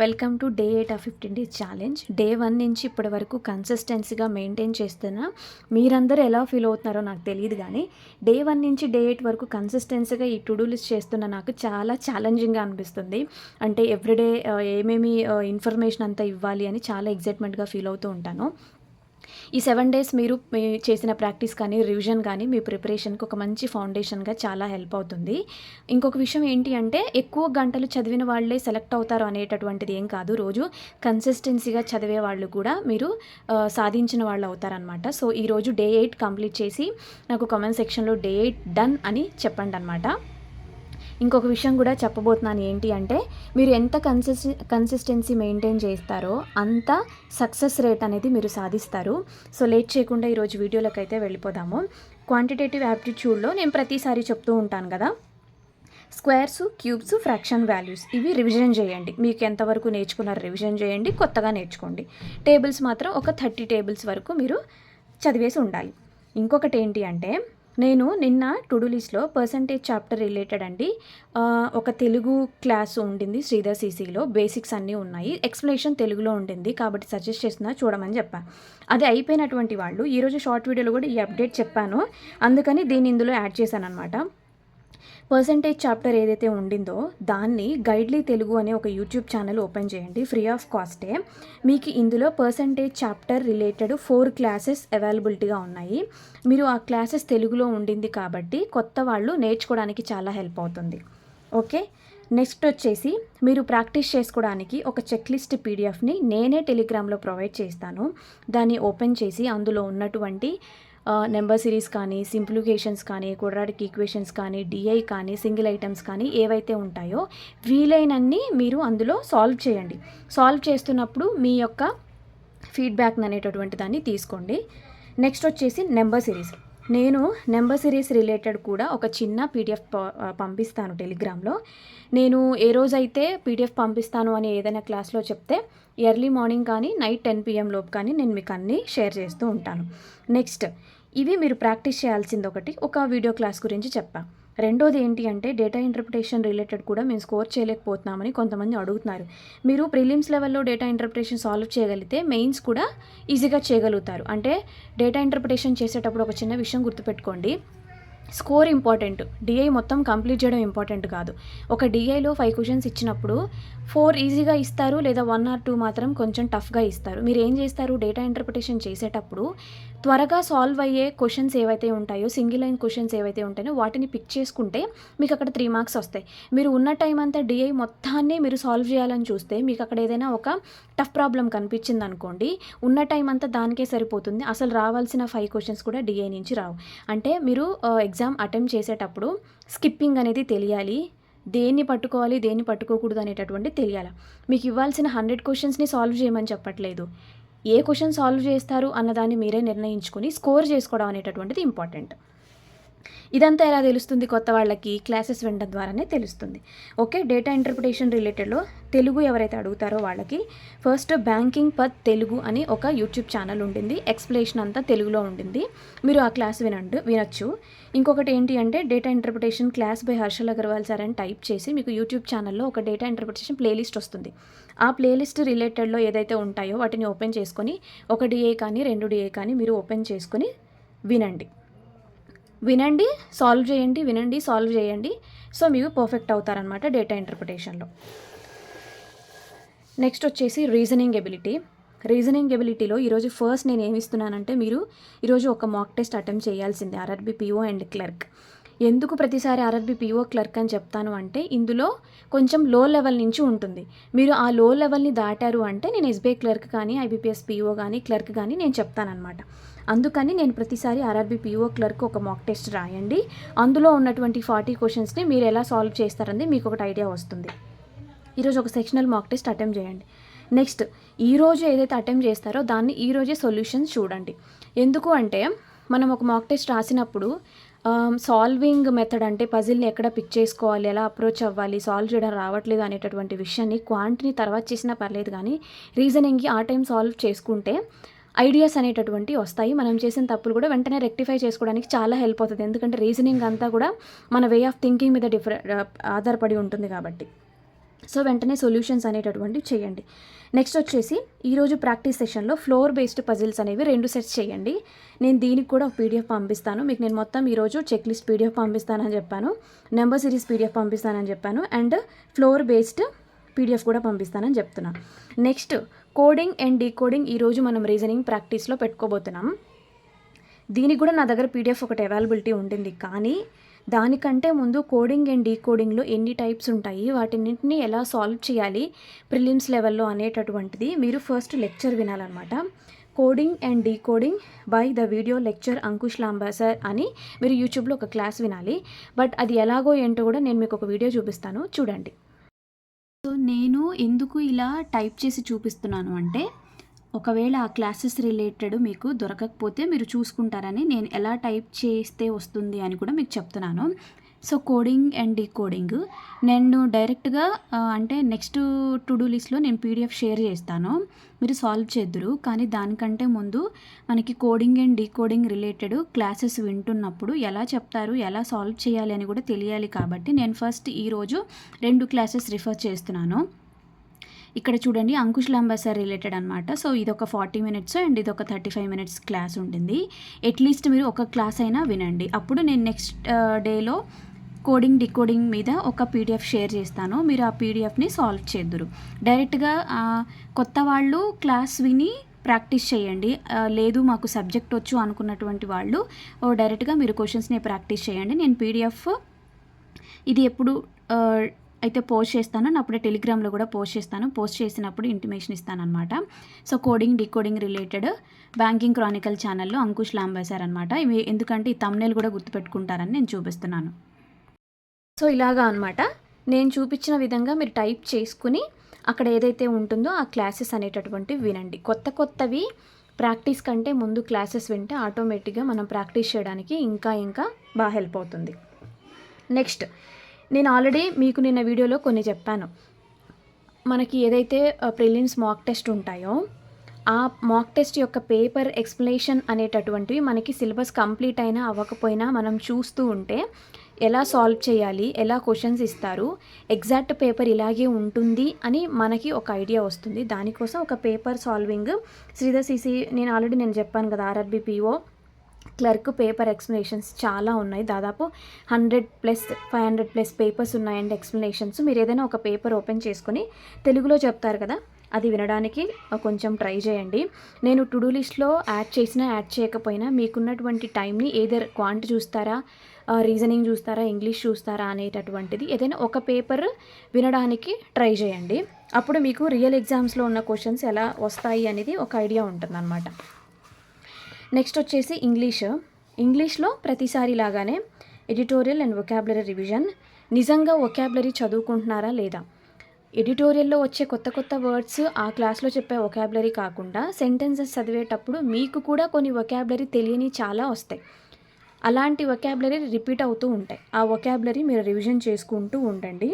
Welcome to day 8 of 15 days challenge. Day 1 నుంచి ఇప్పటి వరకు కన్సిస్టెన్సీగా మెయింటైన్ చేస్తున్న మీరందరూ ఎలా ఫీల్ అవుతున్నారో నాకు తెలియదు, కానీ డే 1 నుంచి డే 8 వరకు కన్సిస్టెన్సీగా ఈ టు డూ లిస్ట్ చేస్తున్న నాకు చాలా ఛాలెంజింగ్గా అనిపిస్తుంది. అంటే ఎవ్రీడే ఏమేమి ఇన్ఫర్మేషన్ అంతా ఇవ్వాలి అని చాలా ఎగ్జైట్మెంట్గా ఫీల్ అవుతూ ఉంటాను. ఈ 7 డేస్ మీరు చేసిన ప్రాక్టీస్ కానీ, రివిజన్ కానీ మీ ప్రిపరేషన్కి ఒక మంచి ఫౌండేషన్గా చాలా హెల్ప్ అవుతుంది. ఇంకొక విషయం ఏంటి అంటే, ఎక్కువ గంటలు చదివిన వాళ్ళే సెలెక్ట్ అవుతారు అనేటటువంటిది ఏం కాదు. రోజు కన్సిస్టెన్సీగా చదివే వాళ్ళు కూడా మీరు సాధించిన వాళ్ళు అవుతారనమాట. సో ఈరోజు డే 8 కంప్లీట్ చేసి నాకు కామెంట్ సెక్షన్లో డే 8 డన్ అని చెప్పండి అనమాట. ఇంకొక విషయం కూడా చెప్పబోతున్నాను. ఏంటి అంటే, మీరు ఎంత కన్సిస్టెన్సీ మెయింటైన్ చేస్తారో అంత సక్సెస్ రేట్ అనేది మీరు సాధిస్తారు. సో లేట్ చేయకుండా ఈరోజు వీడియోలోకి అయితే వెళ్ళిపోదాము. క్వాంటిటేటివ్ యాప్టిట్యూడ్లో నేను ప్రతిసారి చెప్తూ ఉంటాను కదా, స్క్వేర్స్, క్యూబ్స్, ఫ్రాక్షన్ వాల్యూస్ ఇవి రివిజన్ చేయండి. మీకు ఎంతవరకు నేర్చుకున్నారో రివిజన్ చేయండి, కొత్తగా నేర్చుకోండి. టేబుల్స్ మాత్రం ఒక 30 టేబుల్స్ వరకు మీరు చదివేసి ఉండాలి. ఇంకొకటి ఏంటి అంటే, నేను నిన్న టు డూ లిస్ట్లో పర్సంటేజ్ చాప్టర్ రిలేటెడ్ అండి ఒక తెలుగు క్లాస్ ఉండింది శ్రీధర్ సీసీలో. బేసిక్స్ అన్నీ ఉన్నాయి, ఎక్స్ప్లెనేషన్ తెలుగులో ఉండింది, కాబట్టి సజెస్ట్ చేస్తున్నా చూడమని చెప్పాను. అది అయిపోయినటువంటి వాళ్ళు ఈరోజు షార్ట్ వీడియోలో కూడా ఈ అప్డేట్ చెప్పాను, అందుకని దీన్ని ఇందులో యాడ్ చేశాను అనమాట. పర్సంటేజ్ చాప్టర్ ఏదైతే ఉండిందో దాన్ని గైడ్లీ తెలుగు అనే ఒక యూట్యూబ్ ఛానల్ ఓపెన్ చేయండి, ఫ్రీ ఆఫ్ కాస్టే. మీకు ఇందులో పర్సంటేజ్ చాప్టర్ రిలేటెడ్ 4 క్లాసెస్ అవైలబిలిటీగా ఉన్నాయి. మీరు ఆ క్లాసెస్ తెలుగులో ఉండింది కాబట్టి కొత్త వాళ్ళు నేర్చుకోవడానికి చాలా హెల్ప్ అవుతుంది. ఓకే, నెక్స్ట్ వచ్చేసి మీరు ప్రాక్టీస్ చేసుకోవడానికి ఒక చెక్ లిస్ట్ పీడిఎఫ్ని నేనే టెలిగ్రామ్లో ప్రొవైడ్ చేస్తాను. దాన్ని ఓపెన్ చేసి అందులో ఉన్నటువంటి నెంబర్ సిరీస్ కానీ, సింప్లిఫికేషన్స్ కానీ, క్వాడ్రాటిక్ ఈక్వేషన్స్ కానీ, డిఐ కానీ, సింగిల్ ఐటమ్స్ కానీ ఏవైతే ఉంటాయో వీలైనన్ని మీరు అందులో సాల్వ్ చేయండి. సాల్వ్ చేస్తున్నప్పుడు మీ యొక్క ఫీడ్బ్యాక్ అనేటటువంటి దాన్ని తీసుకోండి. నెక్స్ట్ వచ్చేసి నెంబర్ సిరీస్. నేను నెంబర్ సిరీస్ రిలేటెడ్ కూడా ఒక చిన్న పీడిఎఫ్ పంపిస్తాను టెలిగ్రామ్లో. నేను ఏ రోజైతే పీడిఎఫ్ పంపిస్తాను అని ఏదైనా క్లాస్లో చెప్తే ఎర్లీ మార్నింగ్ కానీ నైట్ 10 PM లోపు కానీ నేను మీకు అన్నీ షేర్ చేస్తూ ఉంటాను. నెక్స్ట్ ఇవి మీరు ప్రాక్టీస్ చేయాల్సింది ఒక వీడియో క్లాస్ గురించి చెప్పాను. రెండోది ఏంటి అంటే, డేటా ఇంటర్ప్రిటేషన్ రిలేటెడ్ కూడా మేము స్కోర్ చేయలేకపోతున్నామని కొంతమంది అడుగుతున్నారు. మీరు ప్రిలిమ్స్ లెవెల్లో డేటా ఇంటర్ప్రిటేషన్ సాల్వ్ చేయగలిగితే మెయిన్స్ కూడా ఈజీగా చేయగలుగుతారు. అంటే డేటా ఇంటర్ప్రిటేషన్ చేసేటప్పుడు ఒక చిన్న విషయం గుర్తుపెట్టుకోండి, స్కోర్ ఇంపార్టెంట్, డిఐ మొత్తం కంప్లీట్ చేయడం ఇంపార్టెంట్ కాదు. ఒక డిఐలో 5 క్వశ్చన్స్ ఇచ్చినప్పుడు 4 ఈజీగా ఇస్తారు, లేదా 1 or 2 మాత్రం కొంచెం టఫ్గా ఇస్తారు. మీరు ఏం చేస్తారు, డేటా ఇంటర్ప్రిటేషన్ చేసేటప్పుడు త్వరగా సాల్వ్ అయ్యే క్వశ్చన్స్ ఏవైతే ఉంటాయో, సింగిల్ లైన్ క్వశ్చన్స్ ఏవైతే ఉంటాయో వాటిని పిక్ చేసుకుంటే మీకు అక్కడ 3 మార్క్స్ వస్తాయి. మీరు ఉన్న టైం అంతా డిఐ మొత్తాన్ని మీరు సాల్వ్ చేయాలని చూస్తే మీకు అక్కడ ఏదైనా ఒక టఫ్ ప్రాబ్లం కనిపించింది అనుకోండి, ఉన్న టైం అంతా దానికే సరిపోతుంది. అసలు రావాల్సిన 5 క్వశ్చన్స్ కూడా డిఐ నుంచి రావు. అంటే మీరు ఎగ్జామ్ అటెంప్ట్ చేసేటప్పుడు స్కిప్పింగ్ అనేది తెలియాలి, దేన్ని పట్టుకోవాలి దేన్ని పట్టుకోకూడదు అనేటటువంటి తెలియాలి. మీకు ఇవ్వాల్సిన 100 క్వశ్చన్స్ని సాల్వ్ చేయమని చెప్పట్లేదు, ఏ క్వశ్చన్ సాల్వ్ చేస్తారు అన్నదాన్ని మీరే నిర్ణయించుకొని స్కోర్ చేసుకోవడం అనేటటువంటిది ఇంపార్టెంట్. ఇదంతా ఎలా తెలుస్తుంది, కొత్త వాళ్ళకి క్లాసెస్ వినడం ద్వారానే తెలుస్తుంది. ఓకే, డేటా ఇంటర్ప్రిటేషన్ రిలేటెడ్లో తెలుగు ఎవరైతే అడుగుతారో వాళ్ళకి ఫస్ట్ బ్యాంకింగ్ పర్ తెలుగు అని ఒక యూట్యూబ్ ఛానల్ ఉండింది, ఎక్స్ప్లెనేషన్ అంతా తెలుగులో ఉండింది, మీరు ఆ క్లాస్ వినొచ్చు. ఇంకొకటి ఏంటి అంటే, data interpretation class by Harshal Agarwal sir అని టైప్ చేసి మీకు యూట్యూబ్ ఛానల్లో ఒక డేటా ఇంటర్ప్రిటేషన్ ప్లేలిస్ట్ వస్తుంది. ఆ ప్లేలిస్ట్ రిలేటెడ్లో ఏదైతే ఉంటాయో వాటిని ఓపెన్ చేసుకొని ఒక డిఏ కానీ 2 డిఏ కానీ మీరు ఓపెన్ చేసుకొని వినండి, సాల్వ్ చేయండి, వినండి, సాల్వ్ చేయండి. సో మీరు పర్ఫెక్ట్ అవుతారనమాట డేటా ఇంటర్ప్రిటేషన్లో. నెక్స్ట్ వచ్చేసి రీజనింగ్ ఎబిలిటీలో ఈరోజు ఫస్ట్ నేను ఏమి ఇస్తున్నానంటే, మీరు ఈరోజు ఒక మాక్ టెస్ట్ అటెంప్ట్ చేయాల్సిందే, ఆర్ఆర్బీ పిఓ అండ్ క్లర్క్. ఎందుకు ప్రతిసారి ఆర్ఆర్బీ పిఓ క్లర్క్ అని చెప్తాను అంటే, ఇందులో కొంచెం లో లెవెల్ నుంచి ఉంటుంది. మీరు ఆ లో లెవెల్ని దాటారు అంటే నేను ఎస్బీఐ క్లర్క్ కానీ, ఐబీపీఎస్ పిఓ కానీ, క్లర్క్ కానీ నేను చెప్తానమాట. అందుకని నేను ప్రతిసారి ఆర్ఆర్బీ పిఓ క్లర్క్ ఒక మాక్ టెస్ట్ రాయండి. అందులో ఉన్నటువంటి 40 క్వశ్చన్స్ని మీరు ఎలా సాల్వ్ చేస్తారని మీకు ఒకటి ఐడియా వస్తుంది. ఈరోజు ఒక సెక్షనల్ మాక్ టెస్ట్ అటెంప్ట్ చేయండి. నెక్స్ట్ ఈరోజు ఏదైతే అటెంప్ట్ చేస్తారో దాన్ని ఈరోజే సొల్యూషన్స్ చూడండి. ఎందుకు అంటే, మనం ఒక మాక్ టెస్ట్ రాసినప్పుడు సాల్వింగ్ మెథడ్ అంటే పజిల్ని ఎక్కడ పిక్ చేసుకోవాలి, ఎలా అప్రోచ్ అవ్వాలి, సాల్వ్ చేయడం రావట్లేదు అనేటటువంటి విషయాన్ని క్వాంటిని తర్వాత చేసినా పర్లేదు, కానీ రీజనింగ్కి ఆ టైం సాల్వ్ చేసుకుంటే ఐడియాస్ అనేటటువంటి వస్తాయి. మనం చేసిన తప్పులు కూడా వెంటనే రెక్టిఫై చేసుకోవడానికి చాలా హెల్ప్ అవుతుంది. ఎందుకంటే రీజనింగ్ అంతా కూడా మన వే ఆఫ్ థింకింగ్ మీద ఆధారపడి ఉంటుంది కాబట్టి. సో వెంటనే సొల్యూషన్స్ అనేటటువంటివి చేయండి. నెక్స్ట్ వచ్చేసి ఈరోజు ప్రాక్టీస్ సెషన్లో ఫ్లోర్ బేస్డ్ పజిల్స్ అనేవి 2 సెట్స్ చేయండి. నేను దీనికి కూడా ఒక పీడిఎఫ్ పంపిస్తాను మీకు. నేను మొత్తం ఈరోజు చెక్ లిస్ట్ పీడిఎఫ్ పంపిస్తానని చెప్పాను, నెంబర్ సిరీస్ పీడిఎఫ్ పంపిస్తానని చెప్పాను, అండ్ ఫ్లోర్ బేస్డ్ పీడిఎఫ్ కూడా పంపిస్తానని చెప్తున్నాను. నెక్స్ట్ కోడింగ్ అండ్ డీకోడింగ్ ఈరోజు మనం రీజనింగ్ ప్రాక్టీస్లో పెట్టుకోబోతున్నాం. దీనికి కూడా నా దగ్గర పీడిఎఫ్ ఒకటి అవైలబిలిటీ ఉంటుంది, కానీ దానికంటే ముందు కోడింగ్ అండ్ డీకోడింగ్లో ఎన్ని టైప్స్ ఉంటాయి, వాటిన్నింటినీ ఎలా సాల్వ్ చేయాలి ప్రిలిమ్స్ లెవెల్లో అనేటటువంటిది మీరు ఫస్ట్ లెక్చర్ వినాలన్నమాట. Coding and decoding by the video lecture Ankush Lamba sir అని మీరు యూట్యూబ్లో ఒక క్లాస్ వినాలి. బట్ అది ఎలాగో ఏంటో కూడా నేను మీకు ఒక వీడియో చూపిస్తాను, చూడండి. సో నేను ఎందుకు ఇలా టైప్ చేసి చూపిస్తున్నాను అంటే, ఒకవేళ ఆ క్లాసెస్ రిలేటెడ్ మీకు దొరకకపోతే మీరు చూసుకుంటారని, నేను ఎలా టైప్ చేస్తే వస్తుంది అని కూడా మీకు చెప్తున్నాను. సో కోడింగ్ అండ్ డీకోడింగ్ నేను డైరెక్ట్గా అంటే నెక్స్ట్ టు డూ లిస్ట్లో నేను పీడిఎఫ్ షేర్ చేస్తాను, మీరు సాల్వ్ చేద్దురు. కానీ దానికంటే ముందు మనకి coding and decoding related classes వింటున్నప్పుడు ఎలా చెప్తారు, ఎలా సాల్వ్ చేయాలి అని కూడా తెలియాలి. కాబట్టి నేను ఫస్ట్ ఈరోజు 2 క్లాసెస్ రిఫర్ చేస్తున్నాను. ఇక్కడ చూడండి, అంకుష్ లాంబా సార్ రిలేటెడ్ అనమాట. సో ఇది ఒక 40 మినిట్స్ అండ్ ఇది ఒక 35 మినిట్స్ క్లాస్ ఉంటుంది. అట్లీస్ట్ మీరు ఒక క్లాస్ అయినా వినండి. అప్పుడు నేను నెక్స్ట్ డేలో కోడింగ్ డీకోడింగ్ మీద ఒక పీడిఎఫ్ షేర్ చేస్తాను, మీరు ఆ పీడిఎఫ్ని సాల్వ్ చేద్దురు. డైరెక్ట్గా కొత్త వాళ్ళు క్లాస్ విని ప్రాక్టీస్ చేయండి. లేదు మాకు సబ్జెక్ట్ వచ్చు అనుకున్నటువంటి వాళ్ళు డైరెక్ట్గా మీరు క్వశ్చన్స్ని ప్రాక్టీస్ చేయండి. నేను పీడిఎఫ్ ఇది ఎప్పుడు అయితే పోస్ట్ చేస్తాను, అప్పుడే టెలిగ్రామ్లో కూడా పోస్ట్ చేస్తాను. పోస్ట్ చేసినప్పుడు ఇంటిమేషన్ ఇస్తాను అనమాట. So coding decoding related banking Chronicle ఛానల్లో అంకుష్ లాంబా సార్ అనమాట. ఇవి ఎందుకంటే ఈ థంబ్నెయిల్ కూడా గుర్తుపెట్టుకుంటారని నేను చూపిస్తున్నాను. సో ఇలాగా అనమాట, నేను చూపించిన విధంగా మీరు టైప్ చేసుకుని అక్కడ ఏదైతే ఉంటుందో ఆ క్లాసెస్ అనేటటువంటివి వినండి. కొత్తవి ప్రాక్టీస్ కంటే ముందు క్లాసెస్ వింటే ఆటోమేటిక్గా మనం ప్రాక్టీస్ చేయడానికి ఇంకా బాగా హెల్ప్ అవుతుంది. నెక్స్ట్ నేను ఆల్రెడీ మీకు నిన్న వీడియోలో కొన్ని చెప్పాను. మనకి ఏదైతే ప్రిలిమ్స్ మాక్ టెస్ట్ ఉంటాయో ఆ మాక్ టెస్ట్ యొక్క పేపర్ ఎక్స్ప్లెనేషన్ అనేటటువంటివి మనకి సిలబస్ కంప్లీట్ అయినా అవ్వకపోయినా మనం చూస్తూ ఉంటే ఎలా సాల్వ్ చేయాలి, ఎలా క్వశ్చన్స్ ఇస్తారు, ఎగ్జాక్ట్ పేపర్ ఇలాగే ఉంటుంది అని మనకి ఒక ఐడియా వస్తుంది. దానికోసం ఒక పేపర్ సాల్వింగ్ శ్రీధర్ సిసి నేను ఆల్రెడీ చెప్పాను కదా, RRB PO clerk paper explanations చాలా ఉన్నాయి. దాదాపు 100+ 500+ పేపర్స్ ఉన్నాయండి ఎక్స్ప్లెనేషన్స్. మీరు ఏదైనా ఒక పేపర్ ఓపెన్ చేసుకొని తెలుగులో చెప్తారు కదా, అది వినడానికి కొంచెం ట్రై చేయండి. నేను టు డూ లిస్ట్లో యాడ్ చేసినా యాడ్ చేయకపోయినా మీకున్నటువంటి టైంని ఏదర్ క్వాంట్ చూస్తారా, రీజనింగ్ చూస్తారా, ఇంగ్లీష్ చూస్తారా అనేటటువంటిది ఏదైనా ఒక పేపర్ వినడానికి ట్రై చేయండి. అప్పుడు మీకు రియల్ ఎగ్జామ్స్లో ఉన్న క్వశ్చన్స్ ఎలా వస్తాయి అనేది ఒక ఐడియా ఉంటుందన్నమాట. నెక్స్ట్ వచ్చేసి ఇంగ్లీష్లో ప్రతిసారి లాగానే ఎడిటోరియల్ అండ్ వొకాబులరీ రివిజన్. నిజంగా వొకాబులరీ చదువుకుంటున్నారా లేదా? ఎడిటోరియల్లో వచ్చే కొత్త వర్డ్స్ ఆ క్లాస్లో చెప్పే వొకాబులరీ కాకుండా సెంటెన్సెస్ చదివేటప్పుడు మీకు కూడా కొన్ని వొకాబులరీ తెలియని చాలా వస్తాయి. అలాంటి వొకాబులరీ రిపీట్ అవుతూ ఉంటాయి. ఆ వొకాబులరీ మీరు రివిజన్ చేసుకుంటూ ఉండండి.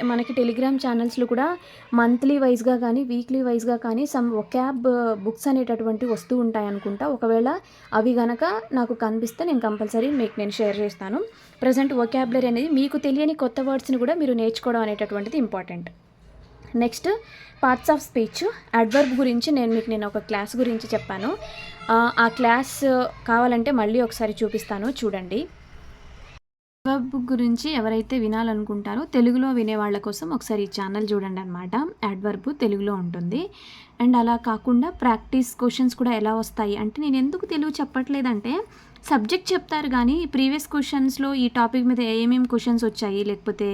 మనకి టెలిగ్రామ్ ఛానల్స్లో కూడా మంత్లీ వైజ్గా కానీ వీక్లీ వైజ్గా కానీ సమ్ వొకాబ్ బుక్స్ అనేటటువంటివి వస్తూ ఉంటాయి అనుకుంటా. ఒకవేళ అవి గనక నాకు కనిపిస్తే నేను కంపల్సరీ మీకు నేను షేర్ చేస్తాను. ప్రజెంట్ వొకాబులరీ అనేది మీకు తెలియని కొత్త వర్డ్స్ని కూడా మీరు నేర్చుకోవడం అనేటటువంటిది important. Next parts of speech, adverb గురించి నేను ఒక క్లాస్ గురించి చెప్పాను. ఆ క్లాస్ కావాలంటే మళ్ళీ ఒకసారి చూపిస్తాను, చూడండి. అడ్వర్బ్ గురించి ఎవరైతే వినాలనుకుంటారో తెలుగులో వినే వాళ్ళ కోసం ఒకసారి ఈ ఛానల్ చూడండి అనమాట. అడ్వర్బ్ తెలుగులో ఉంటుంది. అండ్ అలా కాకుండా ప్రాక్టీస్ క్వశ్చన్స్ కూడా ఎలా వస్తాయి అంటే, నేను ఎందుకు తెలుగు చెప్పట్లేదంటే, సబ్జెక్ట్ చెప్తారు కానీ ప్రీవియస్ క్వశ్చన్స్లో ఈ టాపిక్ మీద ఏమేమి క్వశ్చన్స్ వచ్చాయి, లేకపోతే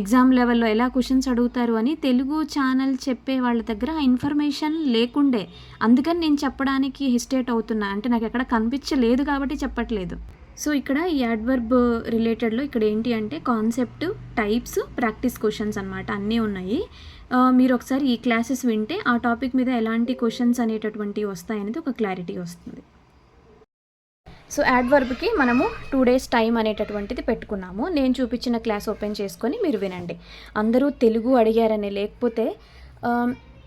ఎగ్జామ్ లెవెల్లో ఎలా క్వశ్చన్స్ అడుగుతారు అని తెలుగు ఛానల్ చెప్పే వాళ్ళ దగ్గర ఆ ఇన్ఫర్మేషన్ లేకుండే. అందుకని నేను చెప్పడానికి హెసిటేట్ అవుతున్నా, అంటే నాకు ఎక్కడ కనిపించలేదు కాబట్టి చెప్పట్లేదు. సో ఇక్కడ ఈ అడ్వర్బ్ రిలేటెడ్లో ఇక్కడ ఏంటి అంటే కాన్సెప్ట్, టైప్స్, ప్రాక్టీస్ క్వశ్చన్స్ అనమాట, అన్నీ ఉన్నాయి. మీరు ఒకసారి ఈ క్లాసెస్ వింటే ఆ టాపిక్ మీద ఎలాంటి క్వశ్చన్స్ అనేటటువంటివి వస్తాయనేది ఒక క్లారిటీ వస్తుంది. సో అడ్వర్బ్కి మనము 2 days టైం అనేటటువంటిది పెట్టుకున్నాము. నేను చూపించిన క్లాస్ ఓపెన్ చేసుకొని మీరు వినండి. అందరూ తెలుగు అడిగారని, లేకపోతే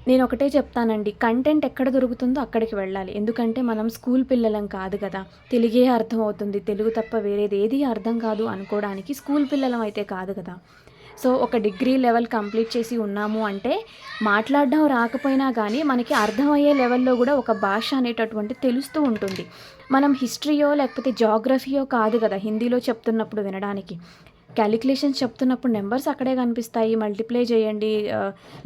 నేను ఒకటే చెప్తానండి, కంటెంట్ ఎక్కడ దొరుకుతుందో అక్కడికి వెళ్ళాలి. ఎందుకంటే మనం స్కూల్ పిల్లలం కాదు కదా, తెలుగే అర్థం అవుతుంది, తెలుగు తప్ప వేరేది ఏది అర్థం కాదు అనుకోవడానికి స్కూల్ పిల్లలం అయితే కాదు కదా. సో ఒక డిగ్రీ లెవెల్ కంప్లీట్ చేసి ఉన్నాము అంటే మాట్లాడడం రాకపోయినా కానీ మనకి అర్థమయ్యే లెవెల్లో కూడా ఒక భాష అనేటటువంటి తెలుస్తూ ఉంటుంది. మనం హిస్టరీయో లేకపోతే జాగ్రఫీయో కాదు కదా హిందీలో చెప్తున్నప్పుడు వినడానికి. క్యాలిక్యులేషన్స్ చెప్తున్నప్పుడు నెంబర్స్ అక్కడే కనిపిస్తాయి. మల్టిప్లై చేయండి,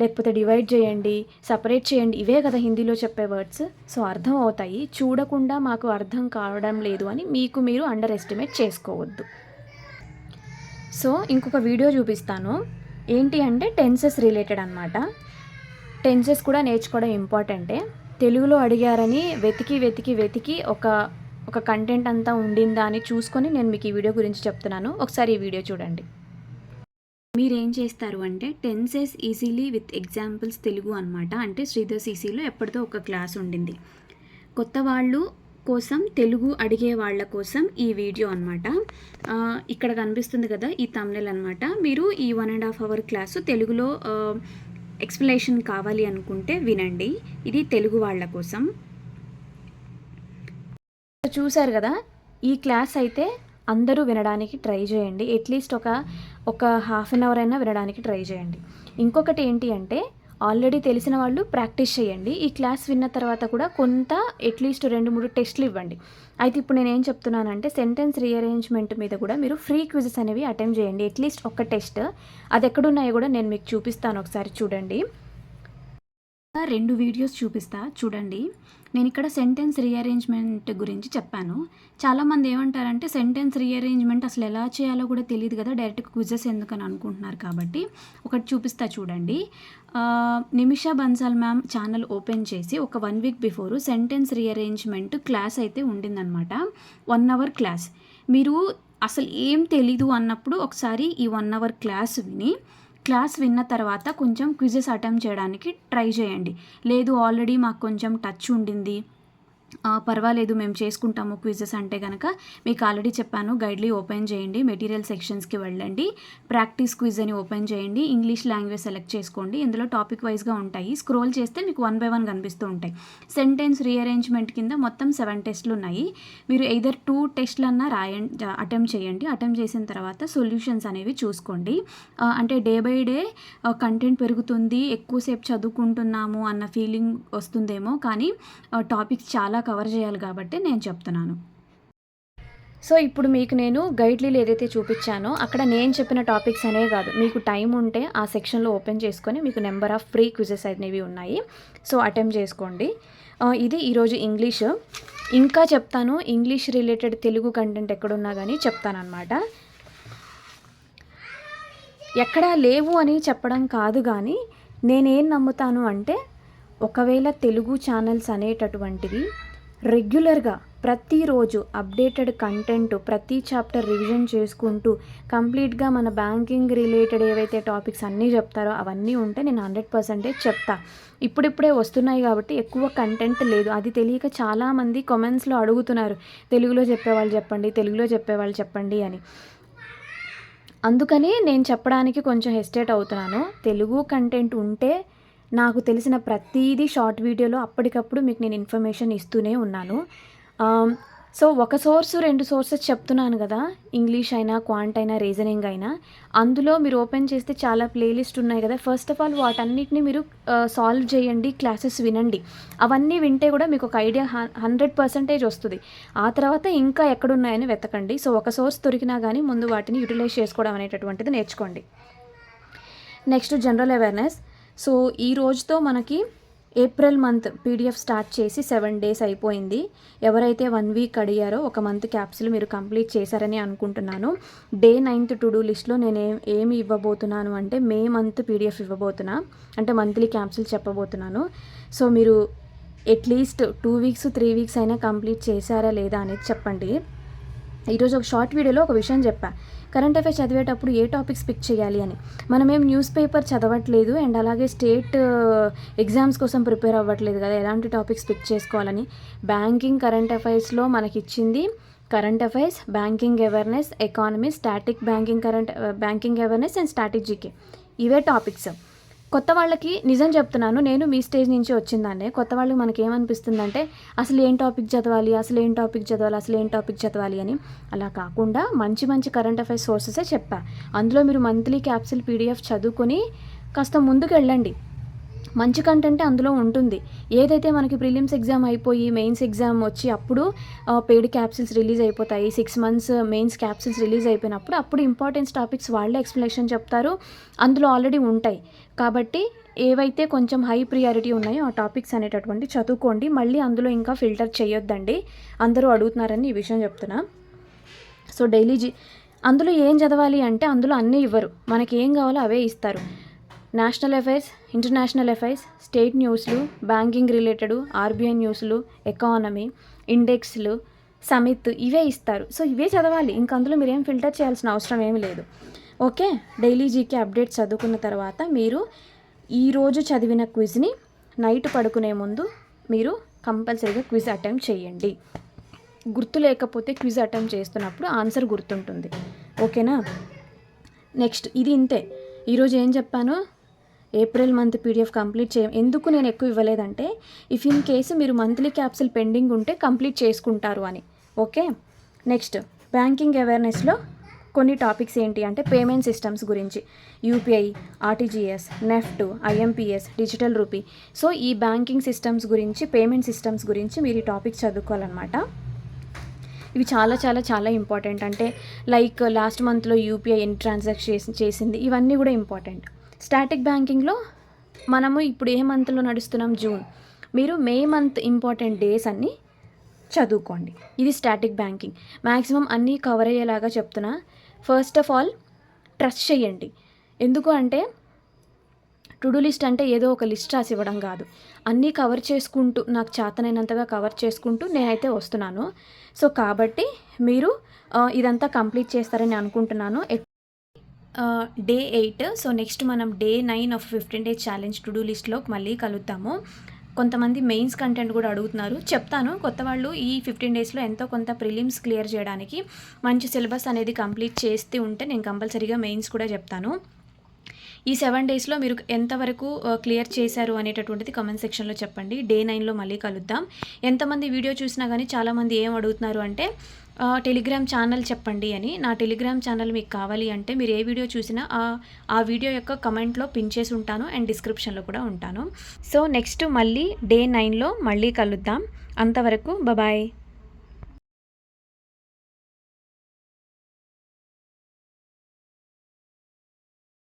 లేకపోతే డివైడ్ చేయండి, సపరేట్ చేయండి, ఇవే కదా హిందీలో చెప్పే వర్డ్స్. సో అర్థం అవుతాయి. చూడకుండా మాకు అర్థం కావడం లేదు అని మీకు మీరు అండర్ ఎస్టిమేట్ చేసుకోవద్దు. సో ఇంకొక వీడియో చూపిస్తాను. ఏంటి అంటే టెన్సెస్ రిలేటెడ్ అనమాట. టెన్సెస్ కూడా నేర్చుకోవడం ఇంపార్టెంటే. తెలుగులో అడిగారని వెతికి ఒక కంటెంట్ అంతా ఉండిందా అని చూసుకొని నేను మీకు ఈ వీడియో గురించి చెప్తున్నాను. ఒకసారి ఈ వీడియో చూడండి. మీరేం చేస్తారు అంటే tenses easily with examples Telugu అనమాట. అంటే శ్రీధర్ సీసీలో ఎప్పటిదో ఒక క్లాస్ ఉండింది. కొత్త వాళ్ళు కోసం తెలుగు అడిగే వాళ్ళ కోసం ఈ వీడియో అనమాట. ఇక్కడ కనిపిస్తుంది కదా ఈ థంబ్నెయిల్ అనమాట. మీరు ఈ 1.5 hour క్లాసు తెలుగులో ఎక్స్ప్లెనేషన్ కావాలి అనుకుంటే వినండి. ఇది తెలుగు వాళ్ళ కోసం. చూశారు కదా, ఈ క్లాస్ అయితే అందరూ వినడానికి ట్రై చేయండి. అట్లీస్ట్ ఒక హాఫ్ అన్ అవర్ అయినా వినడానికి ట్రై చేయండి. ఇంకొకటి ఏంటి అంటే ఆల్రెడీ తెలిసిన వాళ్ళు ప్రాక్టీస్ చేయండి. ఈ క్లాస్ విన్న తర్వాత కూడా కొంత అట్లీస్ట్ 2-3 టెస్ట్లు ఇవ్వండి. అయితే ఇప్పుడు నేను ఏం చెప్తున్నానంటే సెంటెన్స్ రీఅరేంజ్మెంట్ మీద కూడా మీరు ఫ్రీ క్విజెస్ అనేవి అటెంప్ట్ చేయండి. అట్లీస్ట్ ఒక టెస్ట్. అది ఎక్కడున్నాయో కూడా నేను మీకు చూపిస్తాను, ఒకసారి చూడండి. 2 వీడియోస్ చూపిస్తా చూడండి. నేను ఇక్కడ సెంటెన్స్ రీఅరేంజ్మెంట్ గురించి చెప్పాను. చాలామంది ఏమంటారంటే సెంటెన్స్ రీఅరేంజ్మెంట్ అసలు ఎలా చేయాలో కూడా తెలియదు కదా, డైరెక్ట్ క్విజెస్ ఎందుకని అనుకుంటున్నారు. కాబట్టి ఒకటి చూపిస్తా చూడండి. Nimisha Bansal ma'am channel open చేసి ఒక 1 week before sentence rearrangement class అయితే ఉండిందనమాట. 1 hour క్లాస్. మీరు అసలు ఏం తెలీదు అన్నప్పుడు ఒకసారి ఈ 1 hour క్లాస్ విన్న తర్వాత కొంచెం క్విజెస్ అటెంప్ట్ చేయడానికి ట్రై చేయండి. లేదు ఆల్రెడీ మాకు కొంచెం టచ్ ఉండింది, పర్వాలేదు మేము చేసుకుంటాము క్విజెస్ అంటే కనుక మీకు ఆల్రెడీ చెప్పాను, గైడ్లీ ఓపెన్ చేయండి, మెటీరియల్ సెక్షన్స్కి వెళ్ళండి, ప్రాక్టీస్ క్విజ్ అని ఓపెన్ చేయండి, ఇంగ్లీష్ లాంగ్వేజ్ సెలెక్ట్ చేసుకోండి. ఇందులో టాపిక్ వైజ్గా ఉంటాయి. స్క్రోల్ చేస్తే మీకు 1 by 1 కనిపిస్తూ ఉంటాయి. సెంటెన్స్ రీఅరేంజ్మెంట్ కింద మొత్తం 7 టెస్ట్లు ఉన్నాయి. మీరు ఎయిదర్ 2 టెస్ట్లన్నా అటెంప్ట్ చేయండి. అటెంప్ట్ చేసిన తర్వాత సొల్యూషన్స్ అనేవి చూసుకోండి. అంటే డే బై డే కంటెంట్ పెరుగుతుంది, ఎక్కువసేపు చదువుకుంటున్నాము అన్న ఫీలింగ్ వస్తుందేమో, కానీ టాపిక్స్ చాలా కవర్ చేయాలి కాబట్టి నేను చెప్తున్నాను. సో ఇప్పుడు మీకు నేను గైడ్లీలు ఏదైతే చూపించానో అక్కడ నేను చెప్పిన టాపిక్స్ అనే కాదు, మీకు టైం ఉంటే ఆ సెక్షన్లో ఓపెన్ చేసుకొని మీకు నెంబర్ ఆఫ్ ఫ్రీ క్విజెస్ అనేవి ఉన్నాయి. సో అటెంప్ట్ చేసుకోండి. ఇది ఈరోజు ఇంగ్లీష్. ఇంకా చెప్తాను, ఇంగ్లీష్ రిలేటెడ్ తెలుగు కంటెంట్ ఎక్కడున్నా కానీ చెప్తానమాట. ఎక్కడా లేవు అని చెప్పడం కాదు, కానీ నేనేం నమ్ముతాను అంటే ఒకవేళ తెలుగు ఛానల్స్ అనేటటువంటివి రెగ్యులర్గా ప్రతిరోజు అప్డేటెడ్ కంటెంట్, ప్రతి చాప్టర్ రివిజన్ చేసుకుంటూ కంప్లీట్గా మన బ్యాంకింగ్ రిలేటెడ్ ఏవైతే టాపిక్స్ అన్నీ చెప్తారో అవన్నీ ఉంటే నేను 100% చెప్తా. ఇప్పుడిప్పుడే వస్తున్నాయి కాబట్టి ఎక్కువ కంటెంట్ లేదు. అది తెలియక చాలామంది కామెంట్స్లో అడుగుతున్నారు, తెలుగులో చెప్పేవాళ్ళు చెప్పండి అని. అందుకని నేను చెప్పడానికి కొంచెం హెసిటేట్ అవుతున్నాను. తెలుగు కంటెంట్ ఉంటే నాకు తెలిసిన ప్రతిదీ షార్ట్ వీడియోలో అప్పటికప్పుడు మీకు నేను ఇన్ఫర్మేషన్ ఇస్తూనే ఉన్నాను. సో ఒక సోర్సు 2 సోర్సెస్ చెప్తున్నాను కదా, ఇంగ్లీష్ అయినా, క్వాంట్ అయినా, రీజనింగ్ అయినా. అందులో మీరు ఓపెన్ చేస్తే చాలా ప్లేలిస్ట్ ఉన్నాయి కదా. ఫస్ట్ ఆఫ్ ఆల్ వాటన్నిటిని మీరు సాల్వ్ చేయండి, క్లాసెస్ వినండి. అవన్నీ వింటే కూడా మీకు ఒక ఐడియా 100% వస్తుంది. ఆ తర్వాత ఇంకా ఎక్కడున్నాయని వెతకండి. సో ఒక సోర్స్ దొరికినా కానీ ముందు వాటిని యూటిలైజ్ చేసుకోవడం అనేటటువంటిది నేర్చుకోండి. Next general awareness. సో ఈ రోజుతో మనకి ఏప్రిల్ మంత్ పీడిఎఫ్ స్టార్ట్ చేసి 7 days అయిపోయింది. ఎవరైతే 1 week అడిగారో ఒక మంత్ క్యాప్సులు మీరు కంప్లీట్ చేశారని అనుకుంటున్నాను. డే 9th టు డూ లిస్ట్లో నేను ఏమి ఇవ్వబోతున్నాను అంటే మే మంత్ పీడిఎఫ్ ఇవ్వబోతున్నా, అంటే మంత్లీ క్యాప్సులు చెప్పబోతున్నాను. సో మీరు అట్లీస్ట్ 2 weeks 3 weeks అయినా కంప్లీట్ చేశారా లేదా అనేది చెప్పండి. ఈరోజు ఒక షార్ట్ వీడియోలో ఒక విషయం చెప్పా, కరెంట్ అఫైర్స్ చదివేటప్పుడు ఏ టాపిక్స్ పిక్ చేయాలి అని. మనమేం న్యూస్ పేపర్ చదవట్లేదు అండ్ అలాగే స్టేట్ ఎగ్జామ్స్ కోసం ప్రిపేర్ అవ్వట్లేదు కదా, ఎలాంటి టాపిక్స్ పిక్ చేసుకోవాలని. బ్యాంకింగ్ కరెంట్ అఫైర్స్లో మనకి ఇచ్చింది current affairs, banking awareness, economy, static banking awareness and స్ట్రాటజీకి, ఇవే టాపిక్స్. కొత్త వాళ్ళకి నిజం చెప్తున్నాను. నేను మీ స్టేజ్ నుంచి వచ్చిందాన్నే. కొత్త వాళ్ళకి మనకేమనిపిస్తుందంటే, అసలేం టాపిక్ చదవాలి, అసలేం టాపిక్ చదవాలి, అసలేం టాపిక్ చదవాలి అని. అలా కాకుండా మంచి మంచి కరెంట్ అఫైర్స్ సోర్సెసే చెప్పా. అందులో మీరు మంత్లీ క్యాప్సూల్ పీడిఎఫ్ చదువుకొని కాస్త ముందుకెళ్ళండి. మంచి కంటెంటే అందులో ఉంటుంది. ఏదైతే మనకి ప్రిలిమ్స్ ఎగ్జామ్ అయిపోయి మెయిన్స్ ఎగ్జామ్ వచ్చి అప్పుడు పెయిడ్ క్యాప్సూల్స్ రిలీజ్ అయిపోతాయి. 6 మంత్స్ మెయిన్స్ క్యాప్సూల్స్ రిలీజ్ అయిపోయినప్పుడు అప్పుడు ఇంపార్టెన్స్ టాపిక్స్ వాళ్ళే ఎక్స్ప్లెనేషన్ చెప్తారు. అందులో ఆల్రెడీ ఉంటాయి. కాబట్టి ఏవైతే కొంచెం హై ప్రియారిటీ ఉన్నాయో ఆ టాపిక్స్ అనేటటువంటి చదువుకోండి. మళ్ళీ అందులో ఇంకా ఫిల్టర్ చేయొద్దండి. అందరూ అడుగుతున్నారని ఈ విషయం చెప్తున్నా. సో అందులో ఏం చదవాలి అంటే అందులో అన్నీ ఇవ్వరు. మనకి ఏం కావాలో అవే ఇస్తారు. National affairs, international affairs, state న్యూస్లు, బ్యాంకింగ్ రిలేటెడ్, ఆర్బీఐ న్యూస్లు, ఎకానమీ, ఇండెక్స్లు, సమిత్ ఇవే ఇస్తారు. సో ఇవే చదవాలి. ఇంక అందులో మీరేం ఫిల్టర్ చేయాల్సిన అవసరం ఏమీ లేదు. ఓకే, డైలీ జీకే అప్డేట్స్ చదువుకున్న తర్వాత మీరు ఈరోజు చదివిన క్విజ్ని నైట్ పడుకునే ముందు మీరు కంపల్సరీగా క్విజ్ అటెంప్ట్ చేయండి. గుర్తు లేకపోతే క్విజ్ అటెంప్ట్ చేస్తున్నప్పుడు ఆన్సర్ గుర్తుంటుంది. ఓకేనా? నెక్స్ట్ ఇది ఇంతే. ఈరోజు ఏం చెప్పాను, ఏప్రిల్ మంత్ పీడిఎఫ్ కంప్లీట్ ఎందుకు నేను ఎక్కువ ఇవ్వలేదంటే, ఇఫ్ ఇన్ కేసు మీరు మంత్లీ క్యాప్సూల్ పెండింగ్ ఉంటే కంప్లీట్ చేసుకుంటారు అని. ఓకే, నెక్స్ట్ బ్యాంకింగ్ అవేర్నెస్లో కొన్ని టాపిక్స్ ఏంటి అంటే పేమెంట్ సిస్టమ్స్ గురించి, UPI, RTGS, NEFT, IMPS, digital rupee. So ఈ బ్యాంకింగ్ సిస్టమ్స్ గురించి, పేమెంట్ సిస్టమ్స్ గురించి మీరు ఈ టాపిక్స్ చదువుకోవాలన్నమాట. ఇవి చాలా చాలా చాలా ఇంపార్టెంట్. అంటే లైక్ లాస్ట్ మంత్లో యూపీఐ ఎన్ని ట్రాన్సాక్షన్ చేసింది, ఇవన్నీ కూడా ఇంపార్టెంట్. స్టాటిక్ బ్యాంకింగ్లో మనము ఇప్పుడు ఏ మంత్లో నడుస్తున్నాం, జూన్. మీరు మే మంత్ ఇంపార్టెంట్ డేస్ అన్నీ చదువుకోండి. ఇది స్టాటిక్ బ్యాంకింగ్. మ్యాక్సిమం అన్నీ కవర్ అయ్యేలాగా చెప్తున్నా. ఫస్ట్ ఆఫ్ ఆల్ ట్రస్ట్ చేయండి. ఎందుకు అంటే టు డూ లిస్ట్ అంటే ఏదో ఒక లిస్ట్ రాసి ఇవ్వడం కాదు. అన్నీ కవర్ చేసుకుంటూ, నాకు చేతనైనంతగా కవర్ చేసుకుంటూ నేనైతే వస్తున్నాను. సో కాబట్టి మీరు ఇదంతా కంప్లీట్ చేస్తారని అనుకుంటున్నాను. డే 8. సో నెక్స్ట్ మనం day 9 of 15 days challenge to do లిస్ట్లో మళ్ళీ కలుద్దాము. కొంతమంది మెయిన్స్ కంటెంట్ కూడా అడుగుతున్నారు, చెప్తాను. కొత్త వాళ్ళు ఈ 15 daysలో ఎంతో కొంత ప్రిలిమ్స్ క్లియర్ చేయడానికి మంచి సిలబస్ అనేది కంప్లీట్ చేస్తూ ఉంటే నేను కంపల్సరీగా మెయిన్స్ కూడా చెప్తాను. ఈ 7 daysలో మీరు ఎంతవరకు క్లియర్ చేశారు అనేటటువంటిది కామెంట్ సెక్షన్లో చెప్పండి. డే 9లో మళ్ళీ కలుద్దాం. ఎంతమంది వీడియో చూసినా కానీ చాలామంది ఏం అడుగుతున్నారు అంటే టెలిగ్రామ్ ఛానల్ చెప్పండి అని. నా టెలిగ్రామ్ ఛానల్ మీకు కావాలి అంటే మీరు ఏ వీడియో చూసినా ఆ వీడియో యొక్క కమెంట్లో పిన్ చేసి ఉంటాను అండ్ డిస్క్రిప్షన్లో కూడా ఉంటాను. సో నెక్స్ట్ మళ్ళీ డే 9లో మళ్ళీ కలుద్దాం. అంతవరకు బాయ్.